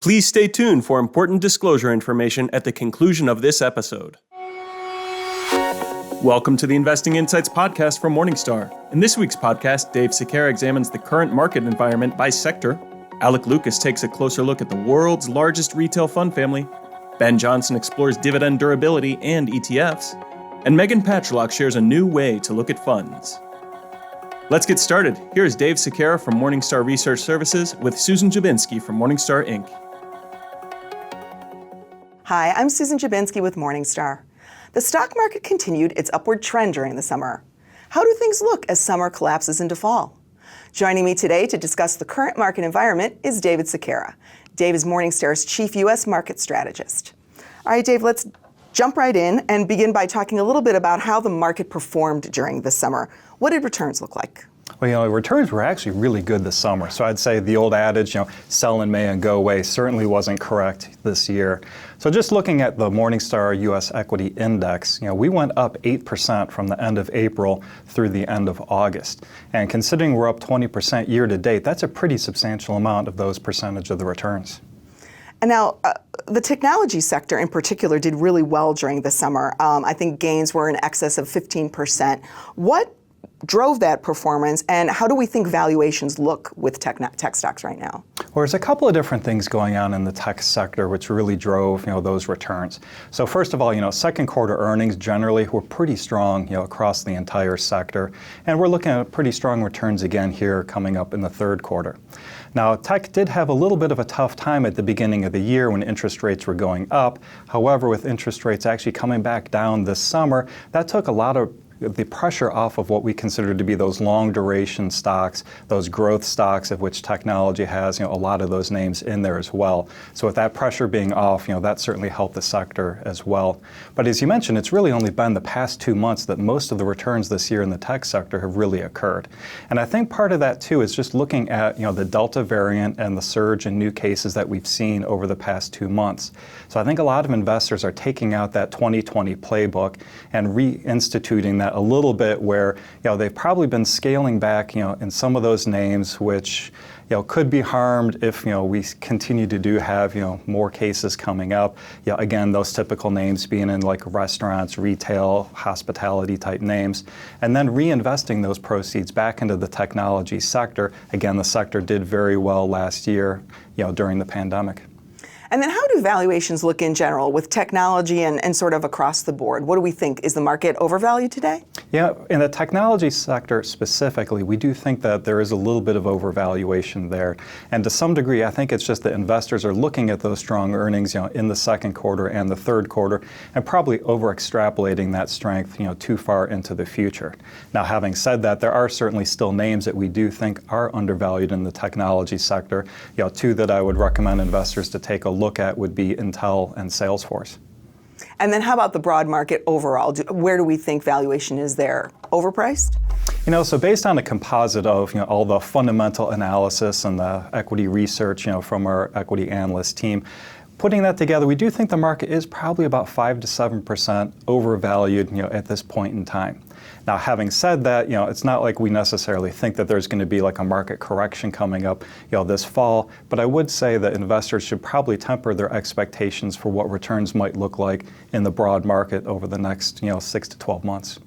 Please stay tuned for important disclosure information at the conclusion of this episode. Welcome to the Investing Insights podcast from Morningstar. In this week's podcast, Dave Sekera examines the current market environment by sector. Alec Lucas takes a closer look at the world's largest retail fund family. Ben Johnson explores dividend durability and ETFs. And Megan Pacholok shares a new way to look at funds. Let's get started. Here's Dave Sekera from Morningstar Research Services with Susan Jabinski from Morningstar, Inc. Hi, I'm Susan Jabinski with Morningstar. The stock market continued its upward trend during the summer. How do things look as summer collapses into fall? Joining me today to discuss the current market environment is David Sekera. Dave is Morningstar's Chief U.S. Market Strategist. All right, Dave, let's jump right in and begin by talking a little bit about how the market performed during the summer. What did returns look like? Well, returns were actually really good this summer. So I'd say the old adage, sell in May and go away certainly wasn't correct this year. So just looking at the Morningstar U.S. Equity Index, we went up 8% from the end of April through the end of August. And considering we're up 20% year to date, that's a pretty substantial amount of those percentage of the returns. And now, the technology sector in particular did really well during the summer. I think gains were in excess of 15%. What drove that performance, and how do we think valuations look with tech stocks right now? Well, there's a couple of different things going on in the tech sector which really drove those returns. So first of all, second quarter earnings generally were pretty strong across the entire sector, and we're looking at pretty strong returns again here coming up in the third quarter. Now, tech did have a little bit of a tough time at the beginning of the year when interest rates were going up. However, with interest rates actually coming back down this summer, that took a lot of the pressure off of what we consider to be those long duration stocks, those growth stocks of which technology has a lot of those names in there as well. So with that pressure being off, that certainly helped the sector as well. But as you mentioned, it's really only been the past 2 months that most of the returns this year in the tech sector have really occurred. And I think part of that too is just looking at the Delta variant and the surge in new cases that we've seen over the past 2 months. So I think a lot of investors are taking out that 2020 playbook and reinstituting that a little bit where they've probably been scaling back in some of those names which could be harmed if we continue to have more cases coming up. Again, those typical names being in like restaurants, retail, hospitality type names, and then reinvesting those proceeds back into the technology sector. Again, the sector did very well last year during the pandemic. And then how do valuations look in general with technology and sort of across the board? What do we think? Is the market overvalued today? Yeah, in the technology sector specifically, we do think that there is a little bit of overvaluation there. And to some degree, I think it's just that investors are looking at those strong earnings in the second quarter and the third quarter and probably over-extrapolating that strength too far into the future. Now, having said that, there are certainly still names that we do think are undervalued in the technology sector. Two that I would recommend investors to take a look at would be Intel and Salesforce. And then how about the broad market overall? Where do we think valuation is there? Overpriced? So based on a composite of all the fundamental analysis and the equity research from our equity analyst team, putting that together, we do think the market is probably about 5 to 7% overvalued at this point in time. Now, having said that, it's not like we necessarily think that there's going to be like a market correction coming up this fall, but I would say that investors should probably temper their expectations for what returns might look like in the broad market over the next 6 to 12 months.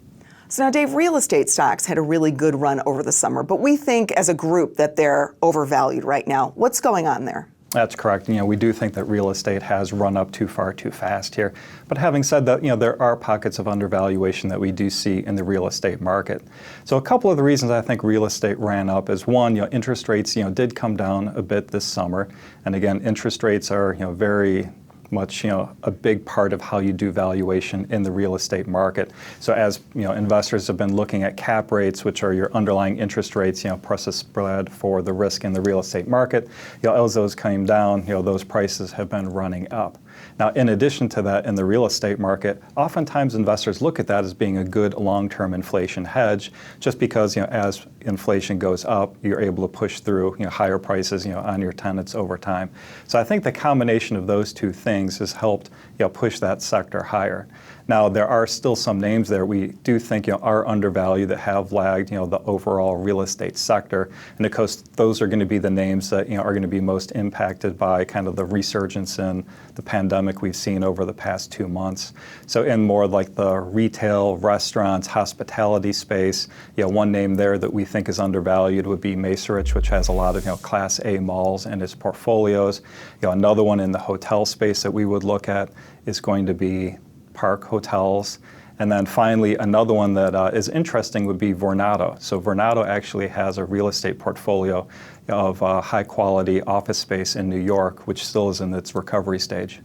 So now, Dave, real estate stocks had a really good run over the summer, but we think as a group that they're overvalued right now. What's going on there? That's correct. We do think that real estate has run up too far too fast here. But having said that, there are pockets of undervaluation that we do see in the real estate market. So a couple of the reasons I think real estate ran up is one, interest rates, did come down a bit this summer. And again, interest rates are, very much, a big part of how you do valuation in the real estate market. So as, investors have been looking at cap rates, which are your underlying interest rates, plus a spread for the risk in the real estate market, as those came down, those prices have been running up. Now, in addition to that, in the real estate market, oftentimes investors look at that as being a good long-term inflation hedge, just because, as inflation goes up, you're able to push through, higher prices, on your tenants over time. So I think the combination of those two things has helped, push that sector higher. Now, there are still some names there we do think are undervalued that have lagged the overall real estate sector. And of course, those are going to be the names that are going to be most impacted by kind of the resurgence in the pandemic we've seen over the past 2 months. So in more like the retail, restaurants, hospitality space, one name there that we think is undervalued would be Macerich, which has a lot of Class A malls in its portfolios. Another one in the hotel space that we would look at is going to be Park Hotels. And then finally, another one that is interesting would be Vornado. So Vornado actually has a real estate portfolio of high quality office space in New York, which still is in its recovery stage.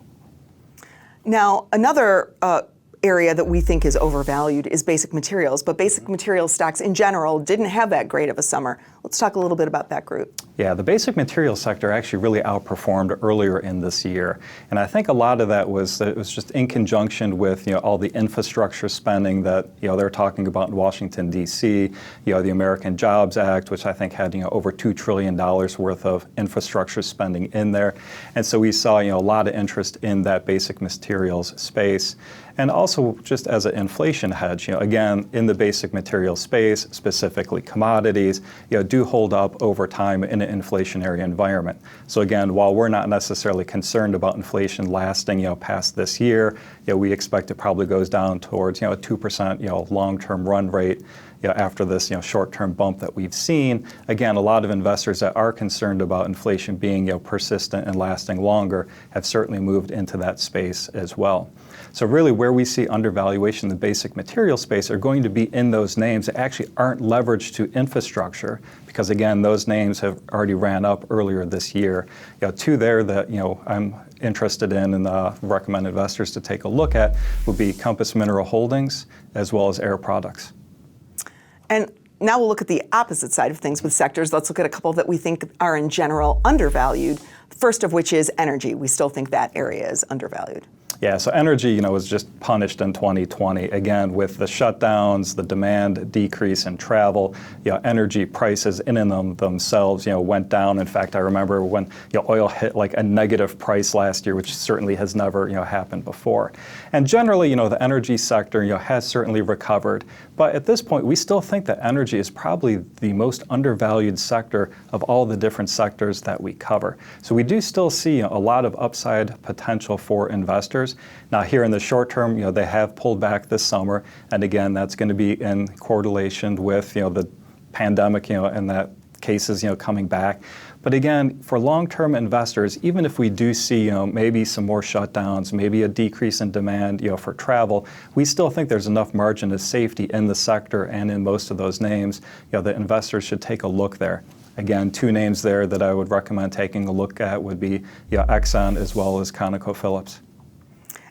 Now, another area that we think is overvalued is basic materials, but basic materials stocks in general didn't have that great of a summer. Let's talk a little bit about that group. Yeah, the basic materials sector actually really outperformed earlier in this year. And I think a lot of that was that it was just in conjunction with all the infrastructure spending that they're talking about in Washington, D.C., the American Jobs Act, which I think had over $2 trillion worth of infrastructure spending in there. And so we saw a lot of interest in that basic materials space. And also just as an inflation hedge, again, in the basic materials space, specifically commodities, do hold up over time in an inflationary environment. So again, while we're not necessarily concerned about inflation lasting, past this year, we expect it probably goes down towards, a 2%, long-term run rate, after this, short-term bump that we've seen. Again, a lot of investors that are concerned about inflation being, persistent and lasting longer have certainly moved into that space as well. So really where we see undervaluation in the basic material space are going to be in those names that actually aren't leveraged to infrastructure, because again, those names have already ran up earlier this year. Two there that I'm interested in and recommend investors to take a look at would be Compass Mineral Holdings as well as Air Products. And now we'll look at the opposite side of things with sectors. Let's look at a couple that we think are in general undervalued. The first of which is energy. We still think that area is undervalued. Yeah, so energy, was just punished in 2020. Again, with the shutdowns, the demand decrease in travel, energy prices in and themselves, went down. In fact, I remember when oil hit like a negative price last year, which certainly has never, happened before. And generally, the energy sector, has certainly recovered. But at this point, we still think that energy is probably the most undervalued sector of all the different sectors that we cover. So we do still see a lot of upside potential for investors. Now here in the short term, they have pulled back this summer, and again, that's going to be in correlation with the pandemic, and that cases coming back. But again, for long-term investors, even if we do see maybe some more shutdowns, maybe a decrease in demand for travel, we still think there's enough margin of safety in the sector and in most of those names that investors should take a look there. Again, two names there that I would recommend taking a look at would be Exxon as well as ConocoPhillips.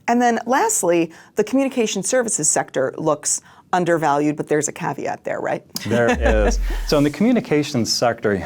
And then lastly, the communication services sector looks undervalued, but there's a caveat there, right? There is. So in the communications sector,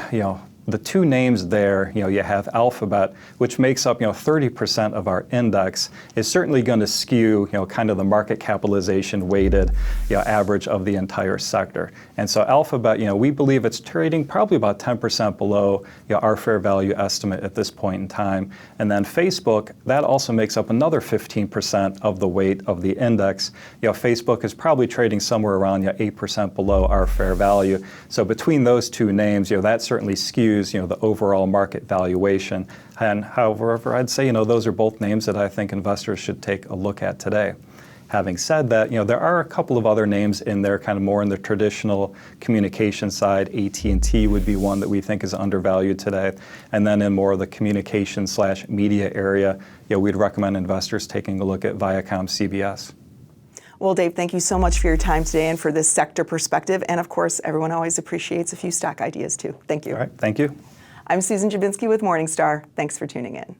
the two names there, you have Alphabet, which makes up 30% of our index, is certainly going to skew kind of the market capitalization weighted average of the entire sector. And so Alphabet, we believe it's trading probably about 10% below our fair value estimate at this point in time. And then Facebook, that also makes up another 15% of the weight of the index. Facebook is probably trading somewhere around 8% below our fair value. So between those two names, that certainly skews the overall market valuation. And however, I'd say those are both names that I think investors should take a look at today. Having said that, there are a couple of other names in there, kind of more in the traditional communication side. AT&T would be one that we think is undervalued today. And then in more of the communication/media area, we'd recommend investors taking a look at Viacom CBS. Well, Dave, thank you so much for your time today and for this sector perspective. And of course, everyone always appreciates a few stock ideas too. Thank you. All right, thank you. I'm Susan Jabinski with Morningstar. Thanks for tuning in.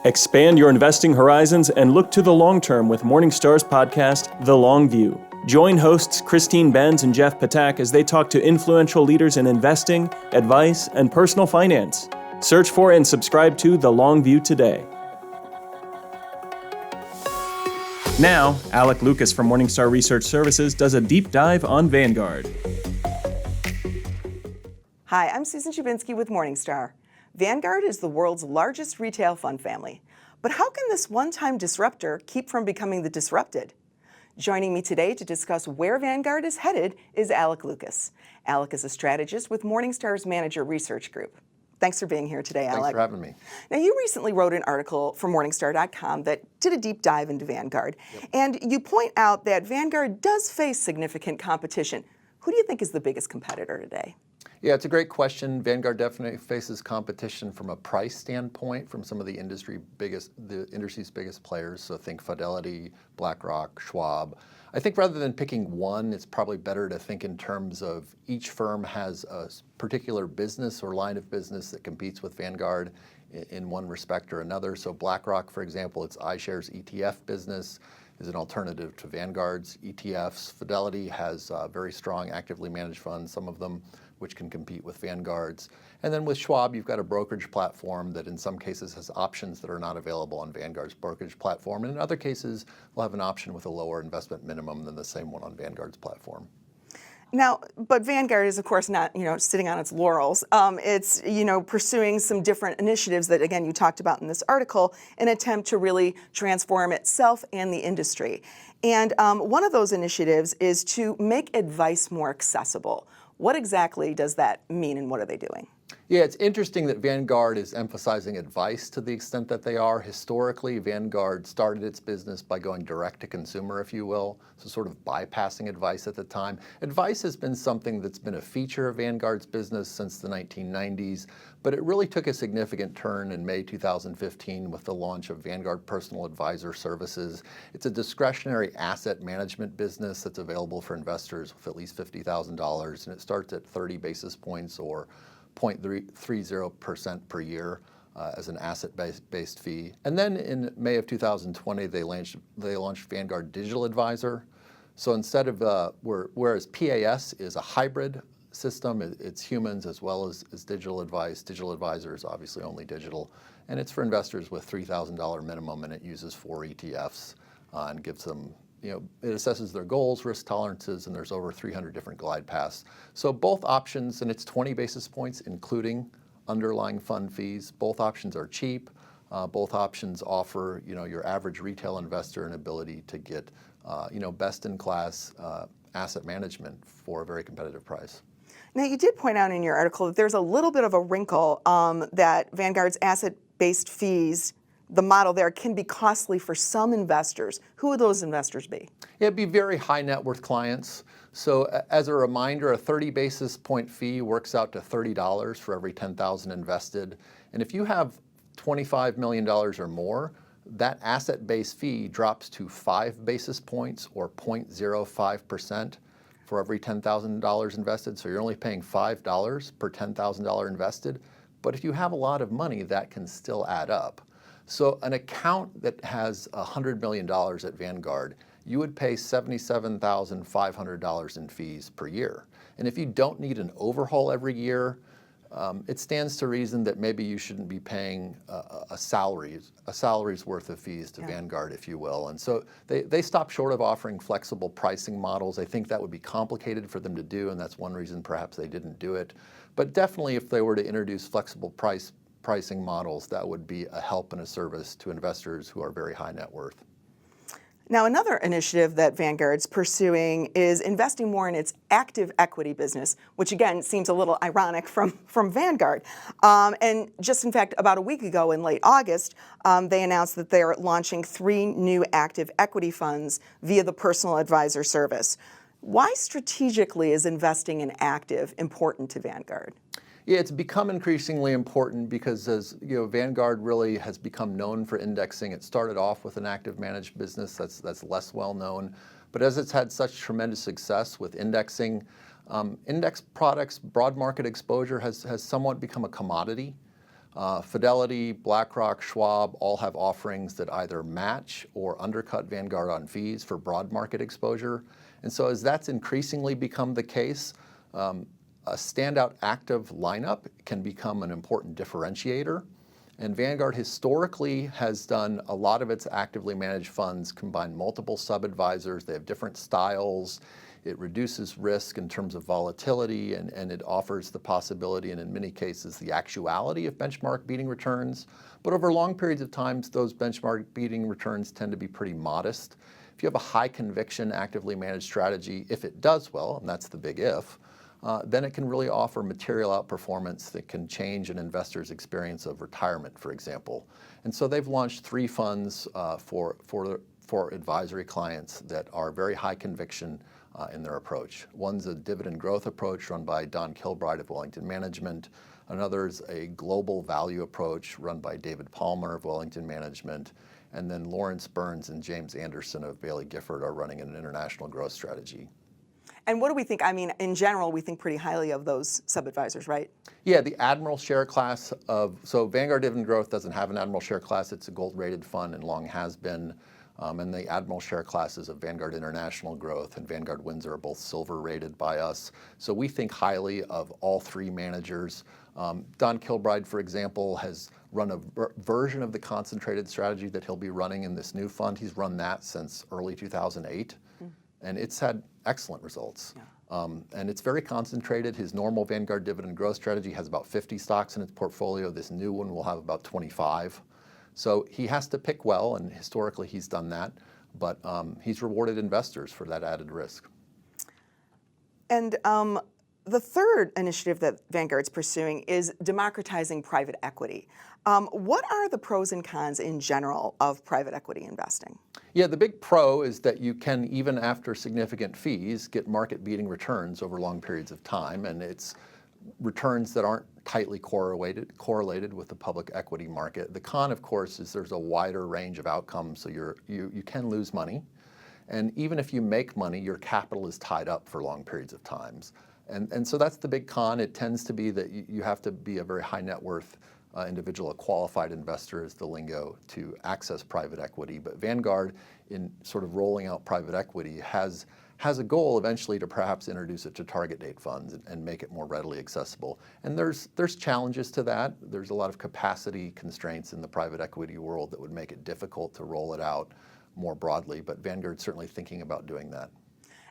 Expand your investing horizons and look to the long term with Morningstar's podcast, The Long View. Join hosts Christine Benz and Jeff Patak as they talk to influential leaders in investing, advice, and personal finance. Search for and subscribe to The Long View today. Now, Alec Lucas from Morningstar Research Services does a deep dive on Vanguard. Hi, I'm Susan Jabinski with Morningstar. Vanguard is the world's largest retail fund family. But how can this one-time disruptor keep from becoming the disrupted? Joining me today to discuss where Vanguard is headed is Alec Lucas. Alec is a strategist with Morningstar's Manager Research Group. Thanks for being here today, Alec. Thanks for having me. Now, you recently wrote an article for Morningstar.com that did a deep dive into Vanguard, and you point out that Vanguard does face significant competition. Who do you think is the biggest competitor today? Yeah, it's a great question. Vanguard definitely faces competition from a price standpoint from some of the industry's biggest players. So think Fidelity, BlackRock, Schwab. I think rather than picking one, it's probably better to think in terms of each firm has a particular business or line of business that competes with Vanguard in one respect or another. So BlackRock, for example, its iShares ETF business is an alternative to Vanguard's ETFs. Fidelity has very strong actively managed funds, some of them which can compete with Vanguard's. And then with Schwab, you've got a brokerage platform that in some cases has options that are not available on Vanguard's brokerage platform. And in other cases, will have an option with a lower investment minimum than the same one on Vanguard's platform. Now, but Vanguard is, of course, not, sitting on its laurels. It's, pursuing some different initiatives that, again, you talked about in this article, in an attempt to really transform itself and the industry. And one of those initiatives is to make advice more accessible. What exactly does that mean, and what are they doing? Yeah, it's interesting that Vanguard is emphasizing advice to the extent that they are. Historically, Vanguard started its business by going direct to consumer, if you will, so sort of bypassing advice at the time. Advice has been something that's been a feature of Vanguard's business since the 1990s, but it really took a significant turn in May 2015 with the launch of Vanguard Personal Advisor Services. It's a discretionary asset management business that's available for investors with at least $50,000, and it starts at 30 basis points or 0.30% per year as an asset-based fee. And then in May of 2020, they launched Vanguard Digital Advisor. So instead of, whereas PAS is a hybrid system, it's humans as well as digital advice. Digital Advisor is obviously only digital. And it's for investors with $3,000 minimum, and it uses 4 ETFs and gives them it assesses their goals, risk tolerances, and there's over 300 different glide paths. So both options, and it's 20 basis points, including underlying fund fees. Both options are cheap. Both options offer, your average retail investor an ability to get, best-in-class asset management for a very competitive price. Now, you did point out in your article that there's a little bit of a wrinkle that Vanguard's asset-based fees, the model there, can be costly for some investors. Who would those investors be? It'd be very high net worth clients. So as a reminder, a 30 basis point fee works out to $30 for every $10,000 invested. And if you have $25 million or more, that asset-based fee drops to 5 basis points or 0.05% for every $10,000 invested. So you're only paying $5 per $10,000 invested. But if you have a lot of money, that can still add up. So an account that has $100 million at Vanguard, you would pay $77,500 in fees per year. And if you don't need an overhaul every year, it stands to reason that maybe you shouldn't be paying a salary's worth of fees to Vanguard, if you will. And so they stop short of offering flexible pricing models. I think that would be complicated for them to do, and that's one reason perhaps they didn't do it. But definitely if they were to introduce flexible pricing models, that would be a help and a service to investors who are very high net worth. Now, another initiative that Vanguard's pursuing is investing more in its active equity business, which again seems a little ironic from Vanguard. And just in fact, about a week ago in late August, they announced that they are launching 3 new active equity funds via the Personal Advisor Service. Why strategically is investing in active important to Vanguard? Yeah, it's become increasingly important because as Vanguard really has become known for indexing. It started off with an active managed business that's less well known, but as it's had such tremendous success with indexing, index products, broad market exposure has somewhat become a commodity. Fidelity, BlackRock, Schwab all have offerings that either match or undercut Vanguard on fees for broad market exposure. And so as that's increasingly become the case, a standout active lineup can become an important differentiator. And Vanguard historically has done a lot of its actively managed funds combine multiple sub-advisors. They have different styles. It reduces risk in terms of volatility, and it offers the possibility, and in many cases, the actuality of benchmark beating returns. But over long periods of time, those benchmark beating returns tend to be pretty modest. If you have a high conviction, actively managed strategy, if it does well, and that's the big if, then it can really offer material outperformance that can change an investor's experience of retirement, for example. And so they've launched 3 funds for advisory clients that are very high conviction in their approach. One's a dividend growth approach run by Don Kilbride of Wellington Management. Another is a global value approach run by David Palmer of Wellington Management. And then Lawrence Burns and James Anderson of Bailey Gifford are running an international growth strategy. And what do we think? I mean, in general, we think pretty highly of those sub-advisors, right? Yeah, the Admiral share class so Vanguard Dividend Growth doesn't have an Admiral share class. It's a gold-rated fund and long has been. And the Admiral share classes of Vanguard International Growth and Vanguard Windsor are both silver-rated by us. So we think highly of all 3 managers. Don Kilbride, for example, has run a version of the concentrated strategy that he'll be running in this new fund. He's run that since early 2008, and it's had excellent results. Yeah. And it's very concentrated. His normal Vanguard Dividend Growth strategy has about 50 stocks in its portfolio. This new one will have about 25. So he has to pick well, and historically he's done that, but he's rewarded investors for that added risk. And the third initiative that Vanguard's pursuing is democratizing private equity. What are the pros and cons in general of private equity investing? Yeah, the big pro is that you can, even after significant fees, get market-beating returns over long periods of time, and it's returns that aren't tightly correlated with the public equity market. The con, of course, is there's a wider range of outcomes, so you can lose money. And even if you make money, your capital is tied up for long periods of times. And so that's the big con. It tends to be that you have to be a very high net worth individual, a qualified investor is the lingo, to access private equity. But Vanguard, in sort of rolling out private equity, has a goal eventually to perhaps introduce it to target date funds and make it more readily accessible. And there's challenges to that. There's a lot of capacity constraints in the private equity world that would make it difficult to roll it out more broadly, but Vanguard's certainly thinking about doing that.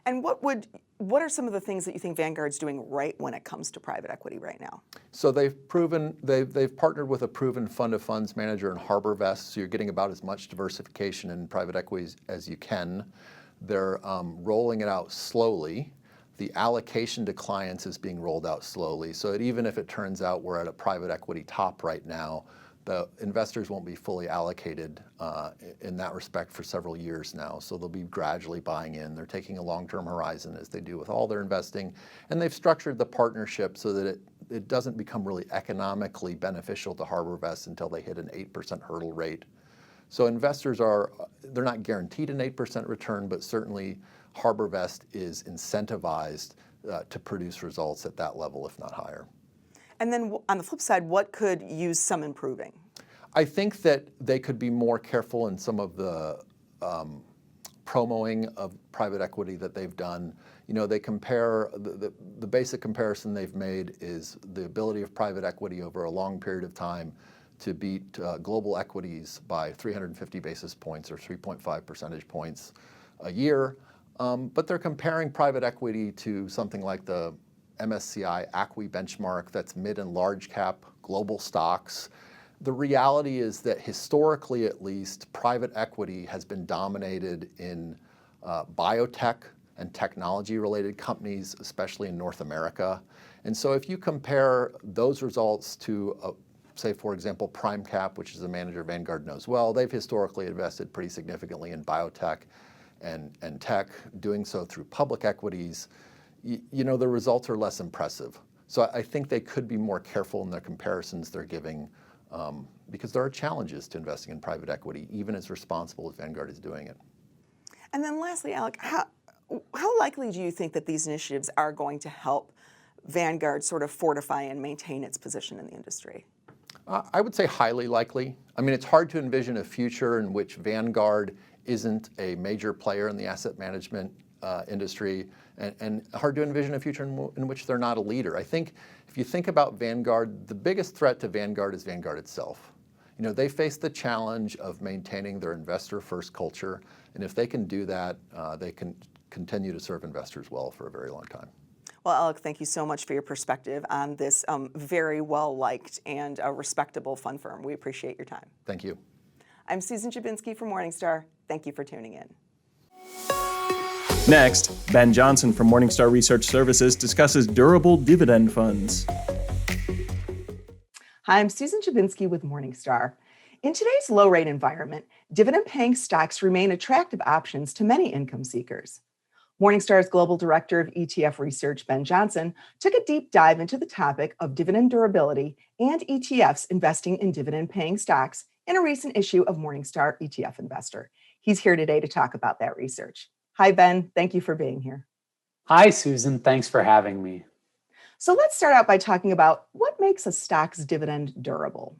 And what are some of the things that you think Vanguard's doing right when it comes to private equity right now? So they've partnered with a proven fund of funds manager in HarborVest, so you're getting about as much diversification in private equities as you can. They're rolling it out slowly. The allocation to clients is being rolled out slowly, so that even if it turns out we're at a private equity top right now, the investors won't be fully allocated in that respect for several years now. So they'll be gradually buying in. They're taking a long-term horizon, as they do with all their investing. And they've structured the partnership so that it doesn't become really economically beneficial to HarborVest until they hit an 8% hurdle rate. So investors they're not guaranteed an 8% return, but certainly HarborVest is incentivized to produce results at that level, if not higher. And then on the flip side, what could use some improving? I think that they could be more careful in some of the promoting of private equity that they've done. You know, they compare, the basic comparison they've made is the ability of private equity over a long period of time to beat global equities by 350 basis points or 3.5 percentage points a year. But they're comparing private equity to something like the MSCI ACWI benchmark, that's mid and large cap global stocks. The reality is that historically, at least, private equity has been dominated in biotech and technology-related companies, especially in North America. And so if you compare those results to, say, for example, PrimeCap, which is a manager Vanguard knows well, they've historically invested pretty significantly in biotech and tech, doing so through public equities. You know, the results are less impressive. So I think they could be more careful in their comparisons they're giving, because there are challenges to investing in private equity, even as responsible as Vanguard is doing it. And then lastly, Alec, how likely do you think that these initiatives are going to help Vanguard sort of fortify and maintain its position in the industry? I would say highly likely. I mean, it's hard to envision a future in which Vanguard isn't a major player in the asset management industry, and hard to envision a future in which they're not a leader. I think if you think about Vanguard, the biggest threat to Vanguard is Vanguard itself. You know, they face the challenge of maintaining their investor-first culture, and if they can do that, they can continue to serve investors well for a very long time. Well, Alec, thank you so much for your perspective on this very well-liked and respectable fund firm. We appreciate your time. Thank you. I'm Susan Jabinski from Morningstar. Thank you for tuning in. Next, Ben Johnson from Morningstar Research Services discusses durable dividend funds. Hi, I'm Susan Jabinski with Morningstar. In today's low-rate environment, dividend-paying stocks remain attractive options to many income seekers. Morningstar's Global Director of ETF Research, Ben Johnson, took a deep dive into the topic of dividend durability and ETFs investing in dividend-paying stocks in a recent issue of Morningstar ETF Investor. He's here today to talk about that research. Hi, Ben. Thank you for being here. Hi, Susan. Thanks for having me. So let's start out by talking about what makes a stock's dividend durable.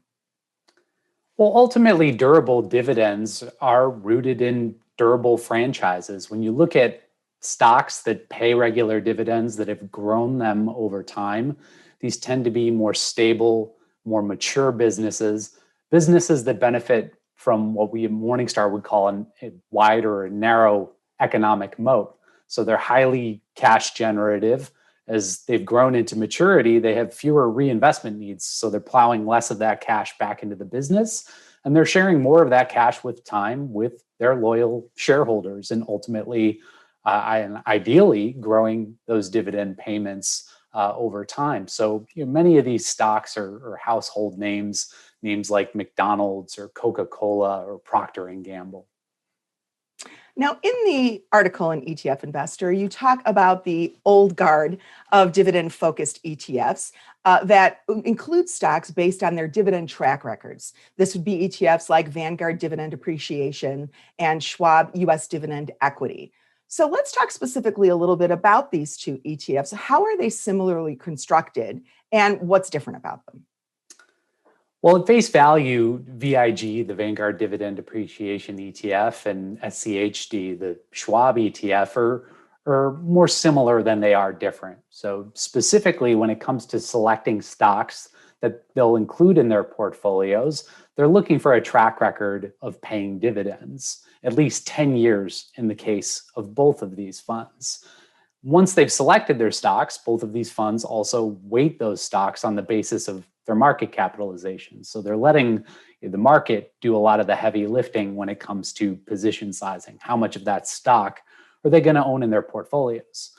Well, ultimately, durable dividends are rooted in durable franchises. When you look at stocks that pay regular dividends that have grown them over time, these tend to be more stable, more mature businesses that benefit from what we at Morningstar would call a wide or a narrow economic moat. So they're highly cash generative. As they've grown into maturity, they have fewer reinvestment needs. So they're plowing less of that cash back into the business. And they're sharing more of that cash with time with their loyal shareholders and ultimately and ideally growing those dividend payments over time. So many of these stocks are household names like McDonald's or Coca-Cola or Procter & Gamble. Now, in the article in ETF Investor, you talk about the old guard of dividend-focused ETFs that include stocks based on their dividend track records. This would be ETFs like Vanguard Dividend Appreciation and Schwab US Dividend Equity. So let's talk specifically a little bit about these two ETFs. How are they similarly constructed and what's different about them? Well, at face value, VIG, the Vanguard Dividend Appreciation ETF, and SCHD, the Schwab ETF, are more similar than they are different. So specifically, when it comes to selecting stocks that they'll include in their portfolios, they're looking for a track record of paying dividends, at least 10 years in the case of both of these funds. Once they've selected their stocks, both of these funds also weight those stocks on the basis of their market capitalization. So they're letting the market do a lot of the heavy lifting when it comes to position sizing. How much of that stock are they going to own in their portfolios?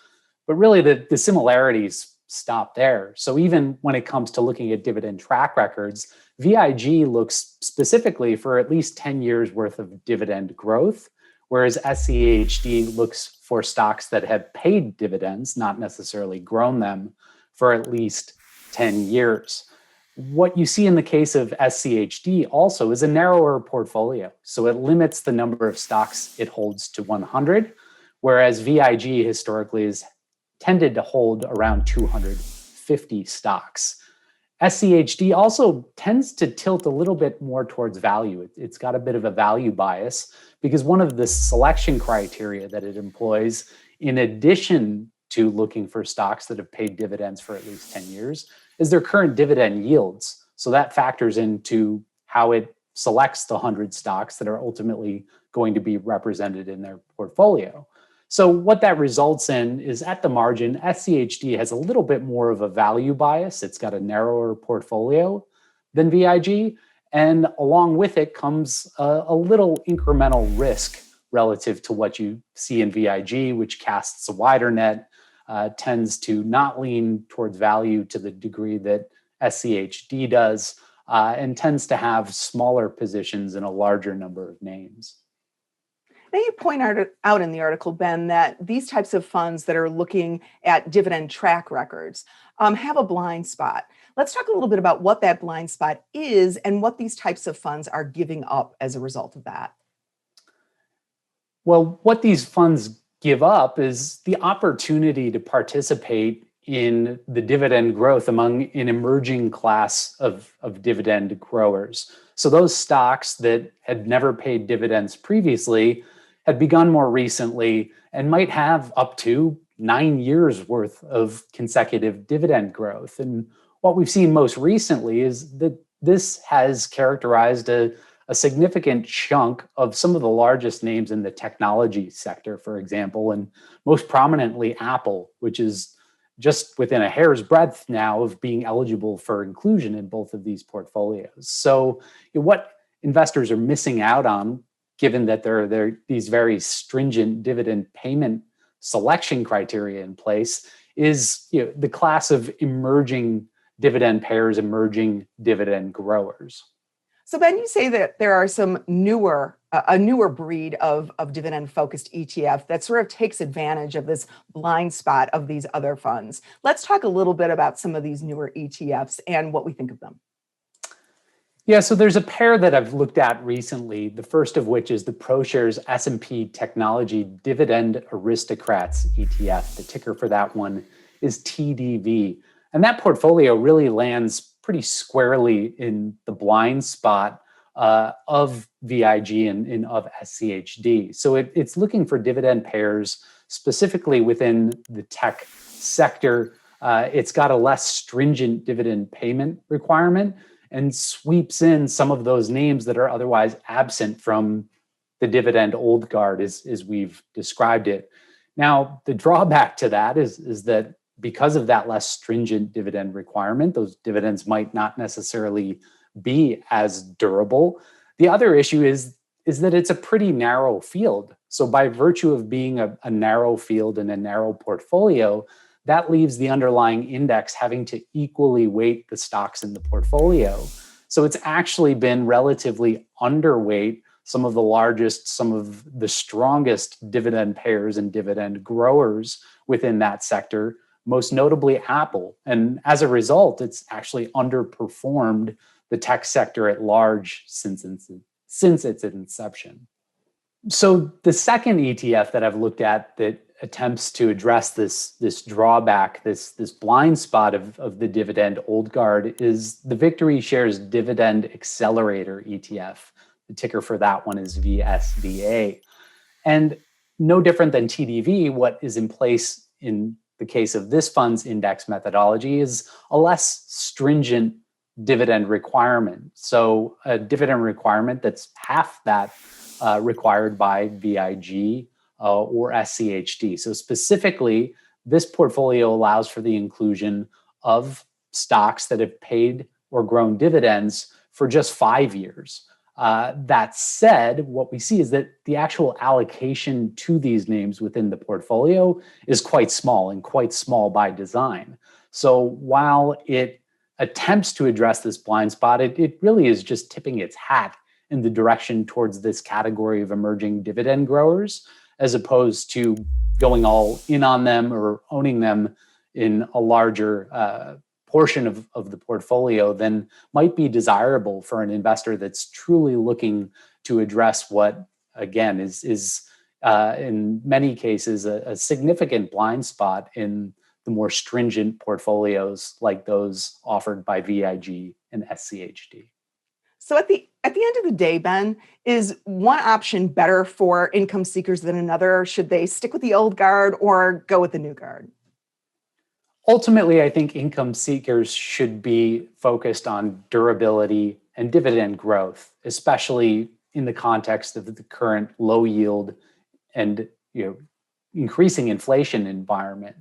But really the similarities stop there. So even when it comes to looking at dividend track records, VIG looks specifically for at least 10 years worth of dividend growth, whereas SCHD looks for stocks that have paid dividends, not necessarily grown them, for at least 10 years. What you see in the case of SCHD also is a narrower portfolio. So it limits the number of stocks it holds to 100, whereas VIG historically has tended to hold around 250 stocks. SCHD also tends to tilt a little bit more towards value. It's got a bit of a value bias because one of the selection criteria that it employs, in addition to looking for stocks that have paid dividends for at least 10 years, is their current dividend yields. So that factors into how it selects the 100 stocks that are ultimately going to be represented in their portfolio. So what that results in is, at the margin, SCHD has a little bit more of a value bias. It's got a narrower portfolio than VIG. And along with it comes a little incremental risk relative to what you see in VIG, which casts a wider net, tends to not lean towards value to the degree that SCHD does, and tends to have smaller positions in a larger number of names. Now, you point out in the article, Ben, that these types of funds that are looking at dividend track records have a blind spot. Let's talk a little bit about what that blind spot is and what these types of funds are giving up as a result of that. Well, what these funds give up is the opportunity to participate in the dividend growth among an emerging class of dividend growers. So those stocks that had never paid dividends previously had begun more recently and might have up to 9 years worth of consecutive dividend growth. And what we've seen most recently is that this has characterized a a significant chunk of some of the largest names in the technology sector, for example, and most prominently Apple, which is just within a hair's breadth now of being eligible for inclusion in both of these portfolios. So what investors are missing out on, given that there are these very stringent dividend payment selection criteria in place, is the class of emerging dividend payers, emerging dividend growers. So Ben, you say that there are some a newer breed of dividend-focused ETF that sort of takes advantage of this blind spot of these other funds. Let's talk a little bit about some of these newer ETFs and what we think of them. Yeah, so there's a pair that I've looked at recently, the first of which is the ProShares S&P Technology Dividend Aristocrats ETF. The ticker for that one is TDV. And that portfolio really lands pretty squarely in the blind spot of VIG and of SCHD. So it's looking for dividend pairs specifically within the tech sector. It's got a less stringent dividend payment requirement and sweeps in some of those names that are otherwise absent from the dividend old guard, as we've described it. Now, the drawback to that is that because of that less stringent dividend requirement, those dividends might not necessarily be as durable. The other issue is that it's a pretty narrow field. So by virtue of being a narrow field and a narrow portfolio, that leaves the underlying index having to equally weight the stocks in the portfolio. So it's actually been relatively underweight some of the largest, some of the strongest dividend payers and dividend growers within that sector, most notably Apple. And as a result, it's actually underperformed the tech sector at large since its inception. So the second ETF that I've looked at that attempts to address this drawback, this blind spot of the dividend old guard is the Victory Shares Dividend Accelerator ETF. The ticker for that one is VSVA. And no different than TDV, what is in place in the case of this fund's index methodology is a less stringent dividend requirement. So a dividend requirement that's half that required by VIG or SCHD. So specifically, this portfolio allows for the inclusion of stocks that have paid or grown dividends for just 5 years. That said, what we see is that the actual allocation to these names within the portfolio is quite small and quite small by design. So while it attempts to address this blind spot, it really is just tipping its hat in the direction towards this category of emerging dividend growers, as opposed to going all in on them or owning them in a larger portion of the portfolio than might be desirable for an investor that's truly looking to address what, again, is in many cases a significant blind spot in the more stringent portfolios like those offered by VIG and SCHD. So at the end of the day, Ben, is one option better for income seekers than another? Should they stick with the old guard or go with the new guard? Ultimately, I think income seekers should be focused on durability and dividend growth, especially in the context of the current low yield and increasing inflation environment.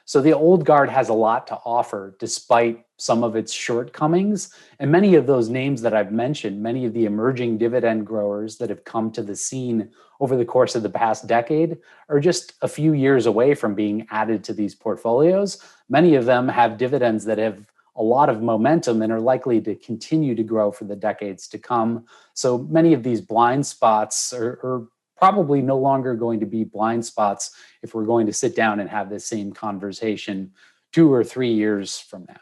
So the old guard has a lot to offer despite some of its shortcomings. And many of those names that I've mentioned, many of the emerging dividend growers that have come to the scene over the course of the past decade are just a few years away from being added to these portfolios. Many of them have dividends that have a lot of momentum and are likely to continue to grow for the decades to come. So many of these blind spots are probably no longer going to be blind spots if we're going to sit down and have this same conversation 2 or 3 years from now.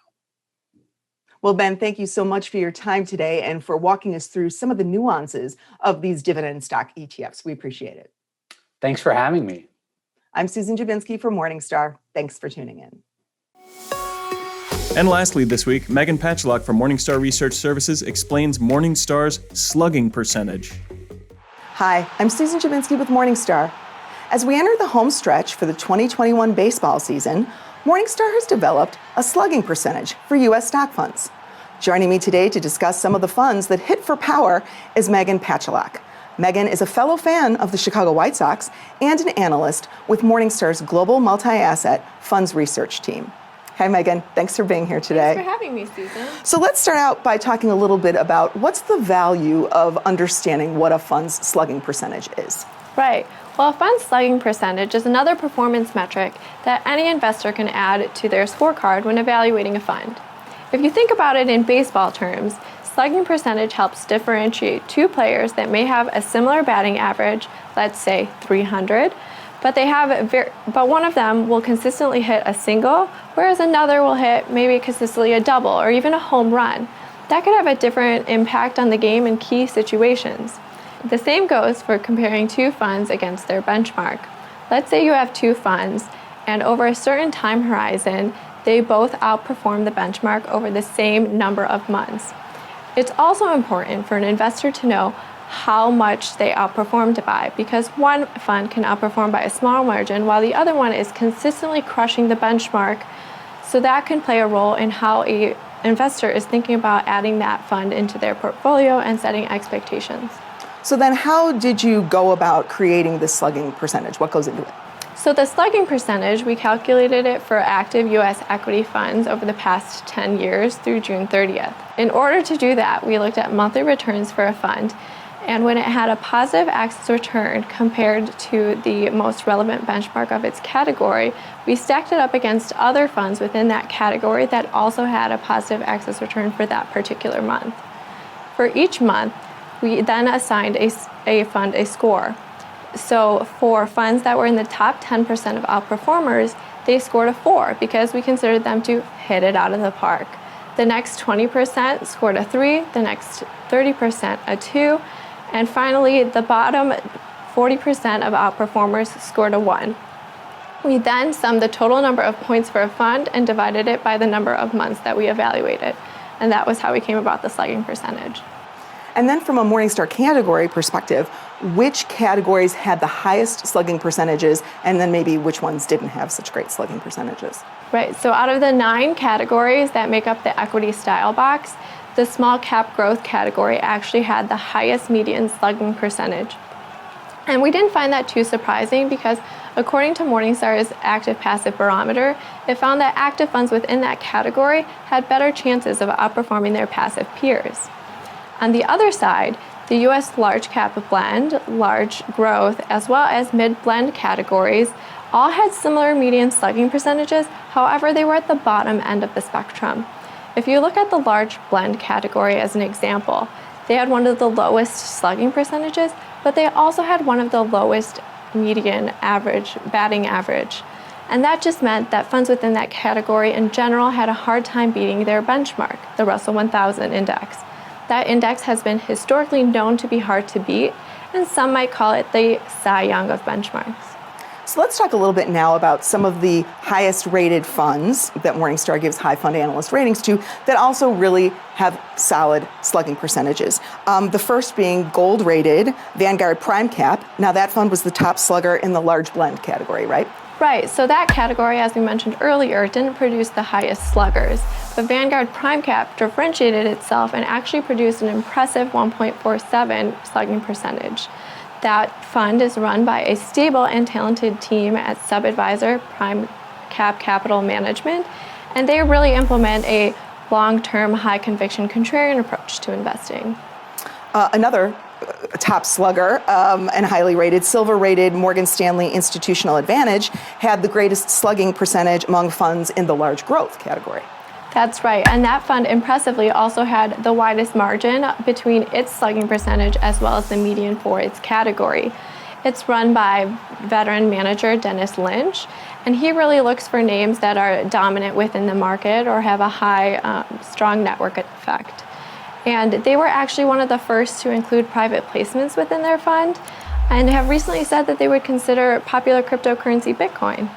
Well, Ben, thank you so much for your time today and for walking us through some of the nuances of these dividend stock ETFs. We appreciate it. Thanks for having me. I'm Susan Jabinski for Morningstar. Thanks for tuning in. And lastly this week, Megan Pacholok from Morningstar Research Services explains Morningstar's slugging percentage. Hi, I'm Susan Jabinski with Morningstar. As we enter the home stretch for the 2021 baseball season, Morningstar has developed a slugging percentage for U.S. stock funds. Joining me today to discuss some of the funds that hit for power is Megan Pacholok. Megan is a fellow fan of the Chicago White Sox and an analyst with Morningstar's Global Multi-Asset Funds Research team. Hi, Megan. Thanks for being here today. Thanks for having me, Susan. So let's start out by talking a little bit about what's the value of understanding what a fund's slugging percentage is. Right. Well, a fund's slugging percentage is another performance metric that any investor can add to their scorecard when evaluating a fund. If you think about it in baseball terms, slugging percentage helps differentiate two players that may have a similar batting average, let's say 300, but one of them will consistently hit a single, whereas another will hit maybe consistently a double or even a home run. That could have a different impact on the game in key situations. The same goes for comparing two funds against their benchmark. Let's say you have two funds, and over a certain time horizon, they both outperform the benchmark over the same number of months. It's also important for an investor to know how much they outperformed by, because one fund can outperform by a small margin while the other one is consistently crushing the benchmark. So that can play a role in how an investor is thinking about adding that fund into their portfolio and setting expectations. So then how did you go about creating this slugging percentage? What goes into it? So the slugging percentage, we calculated it for active U.S. equity funds over the past 10 years through June 30th. In order to do that, we looked at monthly returns for a fund, and when it had a positive axis return compared to the most relevant benchmark of its category, we stacked it up against other funds within that category that also had a positive axis return for that particular month. For each month, we then assigned a fund a score. So for funds that were in the top 10% of outperformers, they scored a 4 because we considered them to hit it out of the park. The next 20% scored a 3, the next 30% a 2, and finally the bottom 40% of outperformers scored a 1. We then summed the total number of points for a fund and divided it by the number of months that we evaluated. And that was how we came about the slugging percentage. And then from a Morningstar category perspective, which categories had the highest slugging percentages, and then maybe which ones didn't have such great slugging percentages? Right, so out of the 9 categories that make up the equity style box, the small cap growth category actually had the highest median slugging percentage. And we didn't find that too surprising because according to Morningstar's active passive barometer, it found that active funds within that category had better chances of outperforming their passive peers. On the other side, the U.S. large cap blend, large growth, as well as mid-blend categories all had similar median slugging percentages. However, they were at the bottom end of the spectrum. If you look at the large blend category as an example, they had one of the lowest slugging percentages, but they also had one of the lowest median average batting average. And that just meant that funds within that category in general had a hard time beating their benchmark, the Russell 1000 index. That index has been historically known to be hard to beat, and some might call it the Cy Young of benchmarks. So let's talk a little bit now about some of the highest rated funds that Morningstar gives high fund analyst ratings to that also really have solid slugging percentages. The first being gold rated Vanguard Prime Cap. Now that fund was the top slugger in the large blend category, right? Right, so that category, as we mentioned earlier, didn't produce the highest sluggers, but Vanguard Prime Cap differentiated itself and actually produced an impressive 1.47 slugging percentage. That fund is run by a stable and talented team at sub-advisor Prime Cap Capital Management, and they really implement a long-term, high-conviction contrarian approach to investing. Another top slugger and highly rated, silver rated Morgan Stanley Institutional Advantage had the greatest slugging percentage among funds in the large growth category. That's right, and that fund impressively also had the widest margin between its slugging percentage as well as the median for its category. It's run by veteran manager Dennis Lynch, and he really looks for names that are dominant within the market or have a high, strong network effect. And they were actually one of the first to include private placements within their fund and have recently said that they would consider popular cryptocurrency Bitcoin.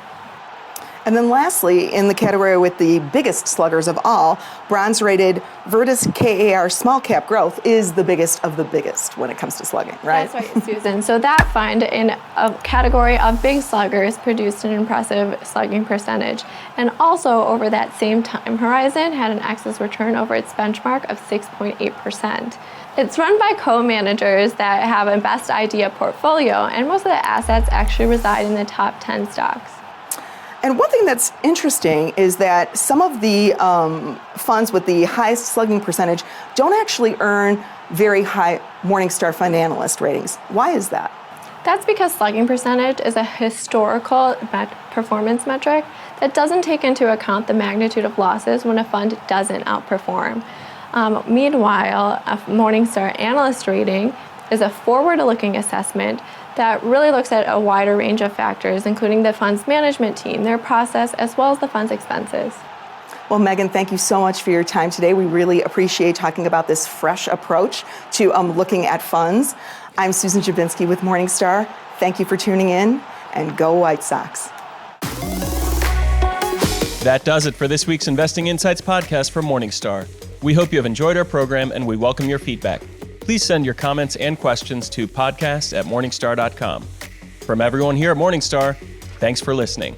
And then lastly, in the category with the biggest sluggers of all, bronze-rated Virtus KAR small cap growth is the biggest of the biggest when it comes to slugging, right? That's right, Susan. So that fund in a category of big sluggers produced an impressive slugging percentage. And also over that same time horizon had an excess return over its benchmark of 6.8%. It's run by co-managers that have a best idea portfolio, and most of the assets actually reside in the top 10 stocks. And one thing that's interesting is that some of the funds with the highest slugging percentage don't actually earn very high Morningstar fund analyst ratings. Why is that? That's because slugging percentage is a historical performance metric that doesn't take into account the magnitude of losses when a fund doesn't outperform. Meanwhile, a Morningstar analyst rating is a forward-looking assessment that really looks at a wider range of factors, including the fund's management team, their process, as well as the fund's expenses. Well, Megan, thank you so much for your time today. We really appreciate talking about this fresh approach to looking at funds. I'm Susan Jabinski with Morningstar. Thank you for tuning in, and go White Sox. That does it for this week's Investing Insights podcast from Morningstar. We hope you have enjoyed our program, and we welcome your feedback. Please send your comments and questions to podcast@morningstar.com. From everyone here at Morningstar, thanks for listening.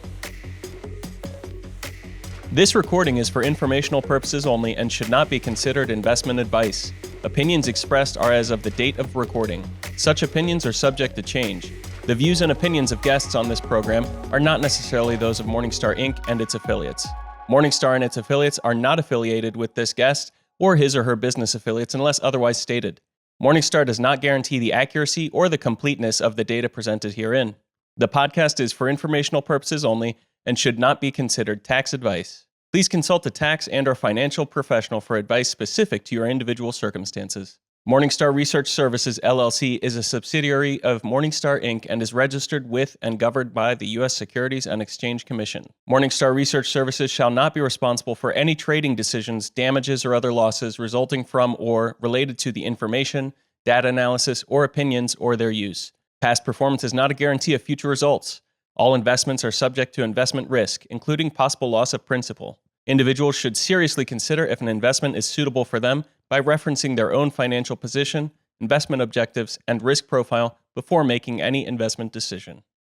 This recording is for informational purposes only and should not be considered investment advice. Opinions expressed are as of the date of recording. Such opinions are subject to change. The views and opinions of guests on this program are not necessarily those of Morningstar Inc. and its affiliates. Morningstar and its affiliates are not affiliated with this guest or his or her business affiliates unless otherwise stated. Morningstar does not guarantee the accuracy or the completeness of the data presented herein. The podcast is for informational purposes only and should not be considered tax advice. Please consult a tax and/or financial professional for advice specific to your individual circumstances. Morningstar Research Services, LLC is a subsidiary of Morningstar Inc. and is registered with and governed by the U.S. Securities and Exchange Commission. Morningstar Research Services shall not be responsible for any trading decisions, damages, or other losses resulting from or related to the information, data analysis, or opinions or their use. Past performance is not a guarantee of future results. All investments are subject to investment risk, including possible loss of principal. Individuals should seriously consider if an investment is suitable for them by referencing their own financial position, investment objectives, and risk profile before making any investment decision.